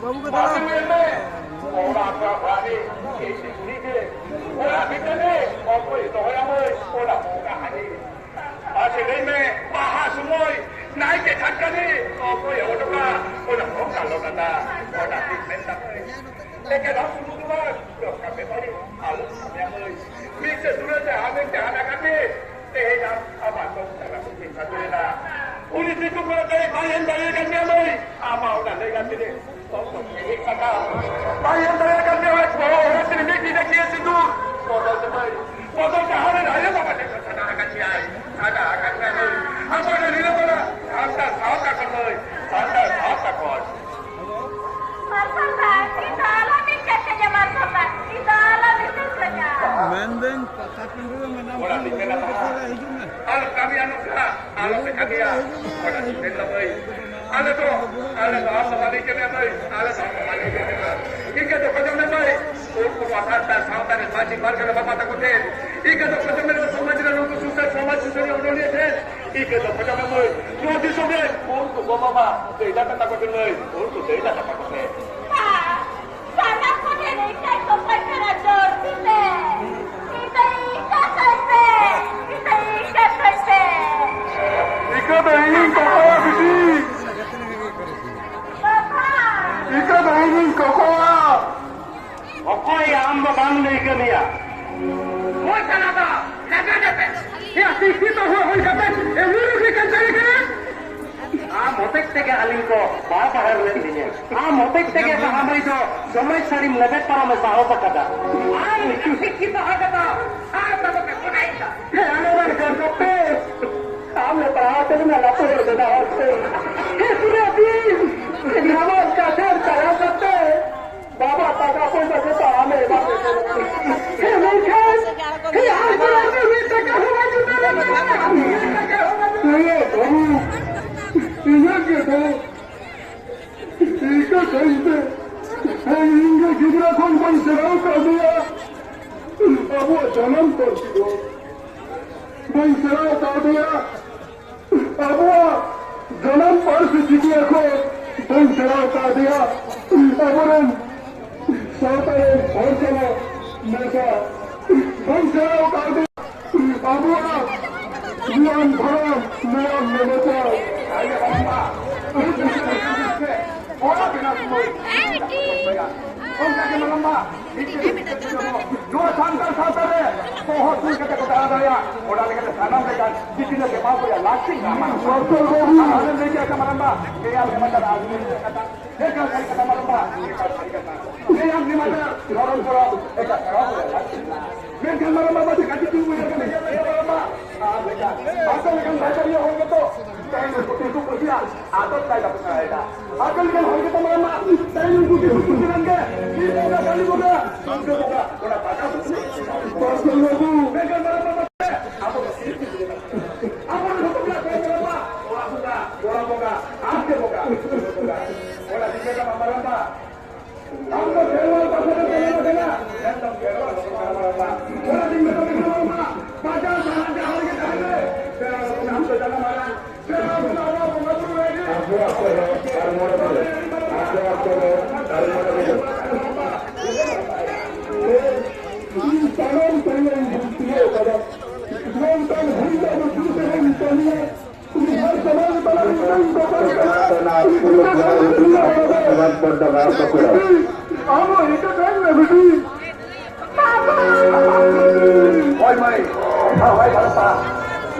বাবুকে দাঁড়াও Ora bitane, okoi tohaya moi, ora moga hani. Ase dei me, baha sumoi, nai ke thakani, okoi otoka, ora moga logata, ora bitmenta moi. Leke dam sumuduar, loka me bari, alu samya moi. Mise surate ame jana kati, tehe dam abato tara kuki katurena. Uni situ kurate bayan dari kanya moi, ama ora lei kati de. Bayan dari kanya moi, ora sini miki de kiye situ. Modal jahanan aja bapak de sana akan siai, ada akan siai. Apa ada di mana? Anda sahaja kan, anda sahaja kan. Marfata, kita alami saja marfata, kita alami saja. Mending takkan dulu mana? Orang di mana? Alat kami anu kah? Alat kami ya. Orang di mana boy? Alat tu apa lagi kami boy? Alat apa lagi kami boy? Ika tu kau jangan boy. Untuk wasata sahaja ni masih marga lepas mata kote. Ika tu kau jangan samaj ni orang tu susah samaj susah ni orang ni ada. Ika tu kau jangan boy. Tuan di sana, untuk bawa mama, tidak tak takut boy. Untuk tidak tak takut boy. Sana kau ni ikat sampai kerajaan kita. Kita ikat saja. Kita ikat saja. Ika tu ingin kau bisi. Bapa. Ika tu ingin kau. Okoi amba bang ni kania. Moi kanada, naga dete. Ya sisi tu hoi jabe. Ewuru ki kancari kena. Motek tege aling ko bapak harus ini. Motek tege sahamai jo samai sarim lebet para masalah pakada. Kita ada. Tapi kenapa kita? Anak kerja pe. Kami perhatian ni lapor berada hati. Sudah bin. Namaz kader cara kata. Baba taka pun tak kita ame. Mereka. Apa ni taka huwa juga lagi. Ini kita. Ika sahaja. Hingga kita kon serau kerja. Abu jangan tertidur. Serau kerja. Abu jangan persisiti aku. Serau kerja. Aburan. Sampai bersama mereka. Serau kerja. Abu Tuhan Tuhan Tuhan mereka. Ayah bapa. Orang kena semua. Orang kena melamba. Dua santar santar le. Pohon tu kita kata ada ya. Orang ni kata sanam mereka. Jadi nak kemau ya lasting nama. Ada lagi kata melamba. Kaya yang mana ada kata. Mereka kali kata melamba. Kaya yang di mana orang orang mereka kau. Mereka melamba masih kaki tinggi mereka melamba. Mereka. Asal mereka belajar dia orang itu. Itu kerja. Atau saya dapat saya. Asal mereka orang itu melamba. Saya nunggu dia berjalan ke. Ini dah kali boga. Boga boga. Orang patah. Pasal lagu. Mereka melamba. Apa sih? Apa yang kita melamba? Orang boga. Orang boga. Apa boga? Orang di mereka melamba. Kamu keluar pasal melamba. Jangan keluar melamba. Orang di mereka melamba. Pasal sahaja hari kita ini. Jangan jangan marah.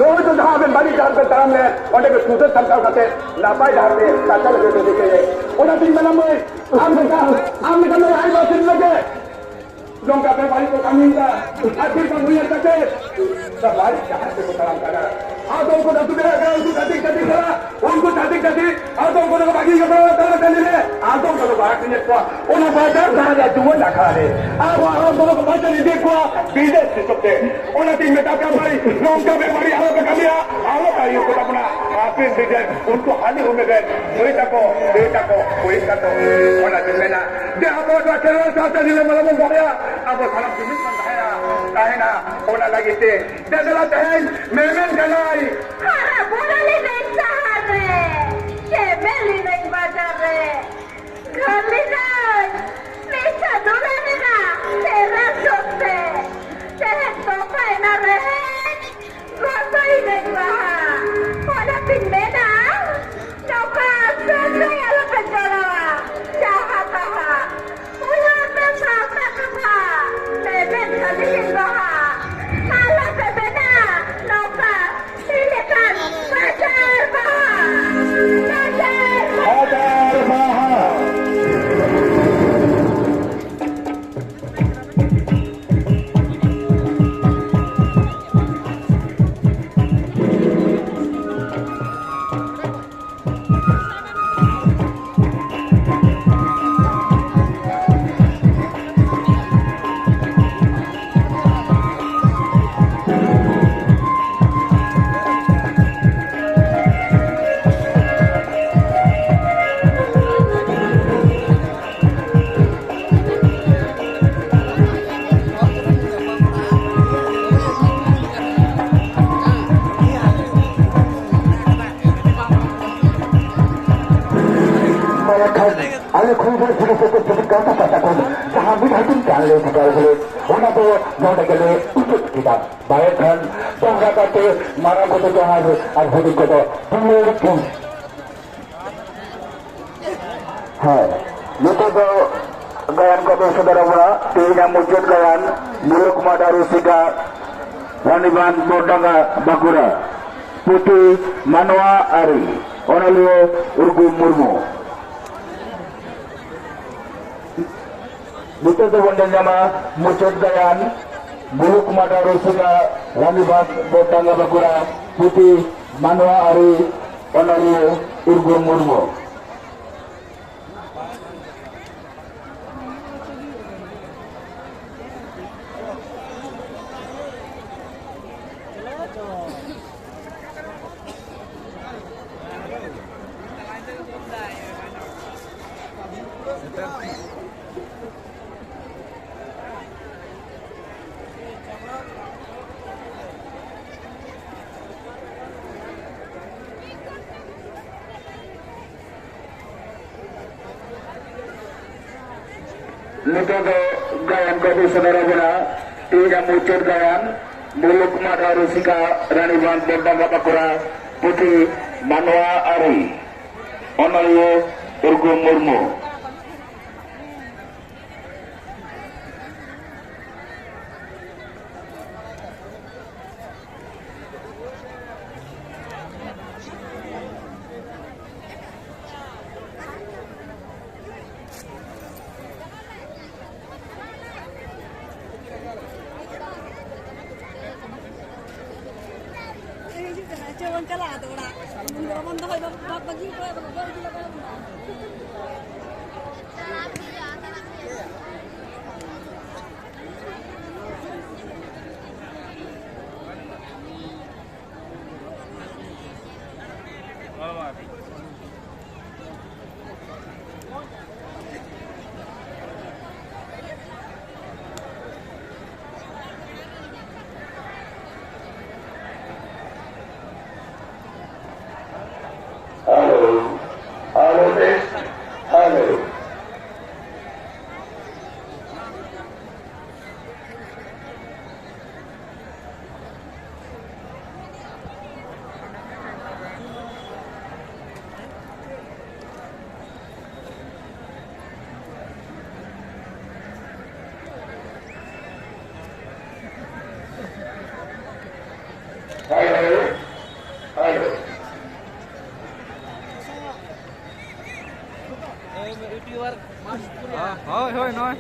Loh itu dah ben balik jalan terang le, orang ke sudah sampai kata, napai dah le, kata lagi tu dikene. Orang tinggi mana mai? Am kami hai basin lagi. Jom kata balik ke kami dah. Akhir kami yang kata, dah balik jalan tu terang kata. Atau kau dah tu dah, kau tadi dah, orang tadi, atau kau dah bagi ke terang tadi le, atau kau balik ni kuah. Orang baca dah ada dua nak kali. Awak kau baca ni dia kuah, bidas sesuatu. Orang tinggi tak kami, orang kami balik awak kami ya, awak kaya kau tak pernah. Apa bidas untuk hari umegan, duit aku, orang tinggi mana. Dia apa dah kerana satu ni le malam saya, apa salam cumi saya, kahina orang lagi tu. Dia adalah tahun memang galai. Hara boleh naik sahare. Kebeli naik bazare. Kali naik. Bisa dulu ni na. Teras sote. खुंजल फिर से कुछ करता पता को जहां भी हटिन कान ले सका है होना तो जोड़ के लिए उचित किताब बाहर खान दोहरा करते मारा को तो जहां और होती को तो तुम लोग क्यों है ये तो gayan kami saudara-saudara tinggal mujud gayan Muluk Madaru Sika Raniban Bordanga Bakura Putih Manwa Ari Onalio Urgu Murmu Butuh tu nama mujud gayan Muluk Madaru Sika Raniban Bordanga Bakura Putih Manwa Ari Onalio Urgu Murmu Nito gayan kami saudara-saudara tinggal mujud gayan Muluk Madaru Sika Raniban Bordanga Bakura Putih Manwa Ari Onalio Urgu Murmu Jangan kalah tu orang. Orang dah dah bagi kau bagi dia. Thôi nói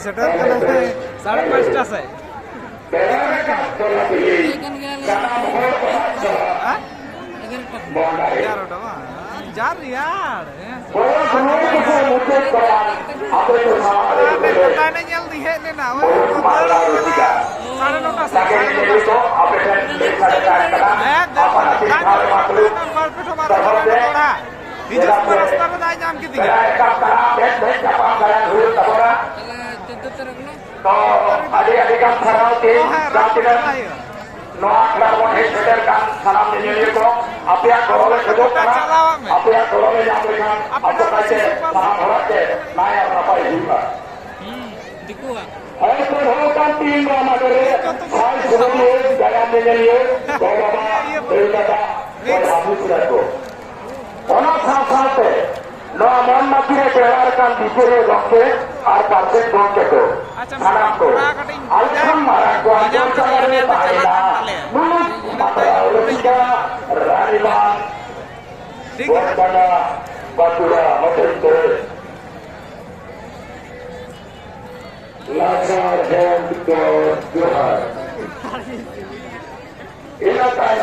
सेटर करना है 5:30 से यार यार पता नहीं जल्दी है लेना रास्ता में जाम की तो adik-adik kan sarauti dan Noah Claremont Headsetter kan salam dinyanyi ko apa yang korole kedok kana apa yang korole yang berikan apa kace salam horate naya berapa juga Dikua hai perhokan tim ramadere hai sebelum jalan dinyanyi bawa berkata berhabis sudah ko ona saate Noah mon makire keluarkan dicere dokte আর perfect বলতে তো সালাম তো আলহামদুলিল্লাহ মারা কোয়া ঠিক আছে। বনপাড়া বাঁকুড়া মধ্যে লাচার হ্যান্ড জোহার এলাকায়